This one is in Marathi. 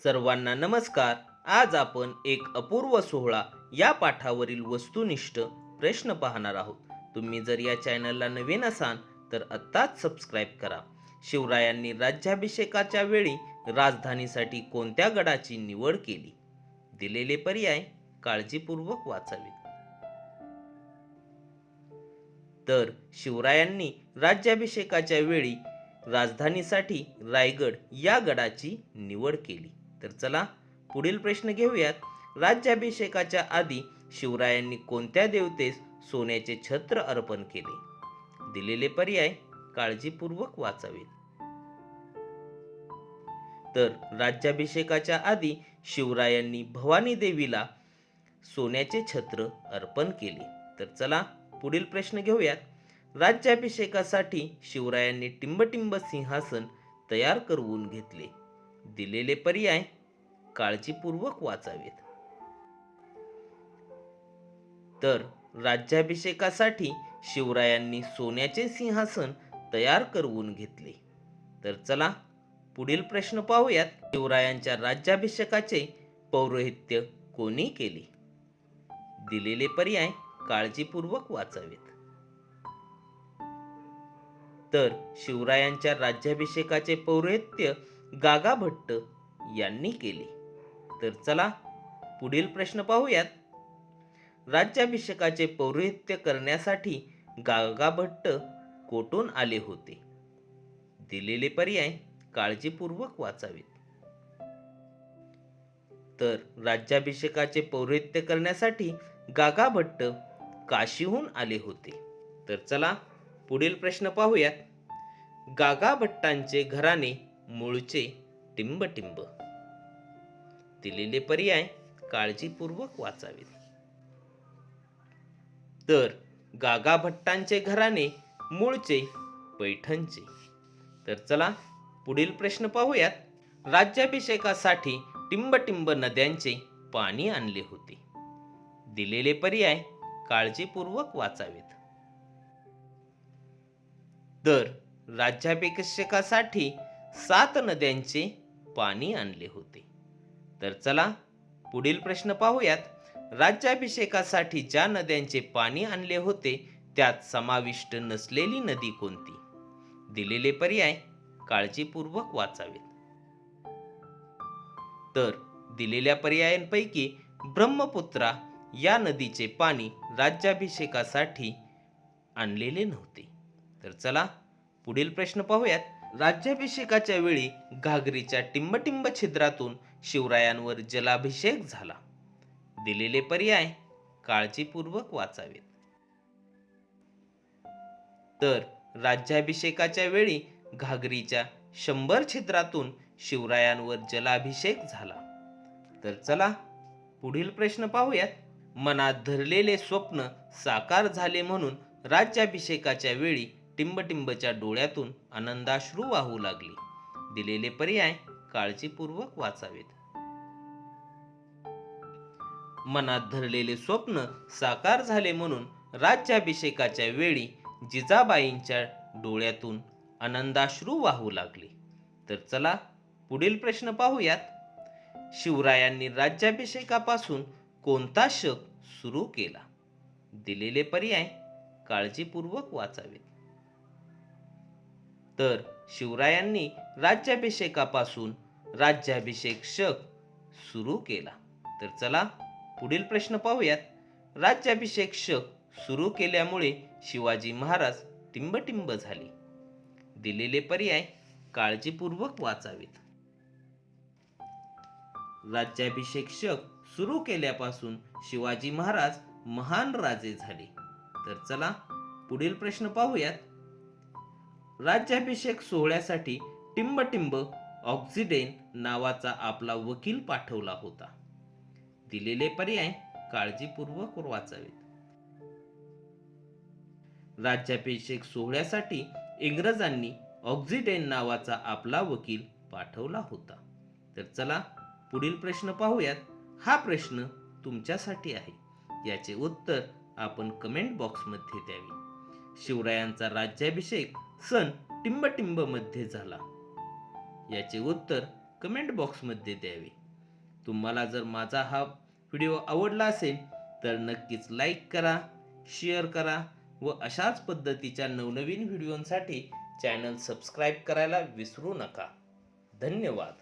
सर्वांना नमस्कार. आज आपण एक अपूर्व सोहळा या पाठावरील वस्तुनिष्ठ प्रश्न पाहणार आहोत. तुम्ही जर या चॅनलला नवीन असाल तर आत्ताच सबस्क्राईब करा. शिवरायांनी राज्याभिषेकाच्या वेळी राजधानीसाठी कोणत्या गडाची निवड केली? दिलेले पर्याय काळजीपूर्वक वाचावे. तर शिवरायांनी राज्याभिषेकाच्या वेळी राजधानीसाठी रायगड या गडाची निवड केली. तर चला पुढील प्रश्न घेऊयात. राज्याभिषेकाच्या आधी शिवरायांनी कोणत्या देवतेस सोन्याचे छत्र अर्पण केले? दिलेले पर्याय काळजीपूर्वक वाचावेत. तर राज्याभिषेकाच्या आधी शिवरायांनी भवानी देवीला सोन्याचे छत्र अर्पण केले. तर चला पुढील प्रश्न घेऊयात. राज्याभिषेकासाठी शिवरायांनी टिंबटिंब सिंहासन तयार करवून घेतले. दिलेले पर्याय काळजीपूर्वक वाचावेत. तर राज्याभिषेकासाठी शिवरायांनी सोन्याचे सिंहासन तयार करवून घेतले. तर चला पुढील प्रश्न पाहूयात. शिवरायांच्या राज्याभिषेकाचे पौरोहित्य कोणी केले? दिलेले पर्याय काळजीपूर्वक वाचावेत. तर शिवरायांच्या राज्याभिषेकाचे पौरोहित्य गागा भट्ट यांनी केले. तर चला पुढील प्रश्न पाहूयात. राज्याभिषेकाचे पौरोहित्य करण्यासाठी गागा भट्ट कोठून आले होते? दिलेले पर्याय काळजीपूर्वक वाचावेत. तर राज्याभिषेकाचे पौरोहित्य करण्यासाठी गागा भट्ट काशीहून आले होते. तर चला पुढील प्रश्न पाहूयात. गागा भट्टांचे घराणे मूळचे टिंबटिंब. दिलेले पर्याय काळजीपूर्वक वाचावेत. तर गागा भट्टांचे घराणे मूळचे पैठणचे. तर चला पुढील प्रश्न पाहूयात. राज्याभिषेकासाठी टिंबटिंब नद्यांचे पाणी आणले होते. दिलेले पर्याय काळजीपूर्वक वाचावेत. तर राज्याभिषेकासाठी 7 नद्यांचे पाणी आणले होते. तर चला पुढील प्रश्न पाहूयात. राज्याभिषेकासाठी ज्या नद्यांचे पाणी आणले होते त्यात समाविष्ट नसलेली नदी कोणती? दिलेले पर्याय काळजीपूर्वक वाचावेत. तर दिलेल्या पर्यायांपैकी ब्रह्मपुत्रा या नदीचे पाणी राज्याभिषेकासाठी आणलेले नव्हते. तर चला पुढील प्रश्न पाहूयात. राज्याभिषेकाच्या वेळी घागरीच्या टिंबटिंब छिद्रातून शिवरायांवर जलाभिषेक झाला. दिलेले पर्याय काळजीपूर्वक वाचावेत. तर राज्याभिषेकाच्या वेळी घागरीच्या 100 छिद्रातून शिवरायांवर जलाभिषेक झाला. तर चला पुढील प्रश्न पाहूयात. मनात धरलेले स्वप्न साकार झाले म्हणून राज्याभिषेकाच्या वेळी टिंबटिंबच्या डोळ्यातून आनंदाश्रू वाहू लागले. दिलेले पर्याय काळजीपूर्वक वाचावेत. मनात धरलेले स्वप्न साकार झाले म्हणून राज्याभिषेकाच्या वेळी जिजाबाईंच्या डोळ्यातून आनंदाश्रू वाहू लागले. तर चला पुढील प्रश्न पाहूयात. शिवरायांनी राज्याभिषेकापासून कोणता शक सुरू केला? दिलेले पर्याय काळजीपूर्वक वाचावेत. तर शिवरायांनी राज्याभिषेकापासून राज्याभिषेक शक सुरू केला. तर चला पुढील प्रश्न पाहूयात. राज्याभिषेक शक सुरू केल्यामुळे शिवाजी महाराज टिंबटिंब झाले. दिलेले पर्याय काळजीपूर्वक वाचावेत. राज्याभिषेक शक सुरू केल्यापासून शिवाजी महाराज महान राजे झाले. तर चला पुढील प्रश्न पाहूयात. राज्याभिषेक सोहळ्यासाठी टिंबटिंब ऑक्सिडेन नावाचा आपला वकील पाठवला होता. दिलेले पर्याय काळजीपूर्वक वाचावेत. राज्याभिषेक सोहळ्यासाठी इंग्रजांनी ऑक्सिडेन नावाचा आपला वकील पाठवला होता. तर चला पुढील प्रश्न पाहूयात. हा प्रश्न तुमच्यासाठी आहे. याचे उत्तर आपण कमेंट बॉक्समध्ये द्यावे. शिवरायांचा राज्याभिषेक सन टिंबटिंब मध्ये झाला. याचे उत्तर कमेंट बॉक्समध्ये द्यावे. तुम्हाला जर माझा हा व्हिडिओ आवडला असेल तर नक्कीच लाईक करा, शेअर करा व अशाच पद्धतीच्या नवनवीन व्हिडिओंसाठी चॅनल सबस्क्राईब करायला विसरू नका. धन्यवाद.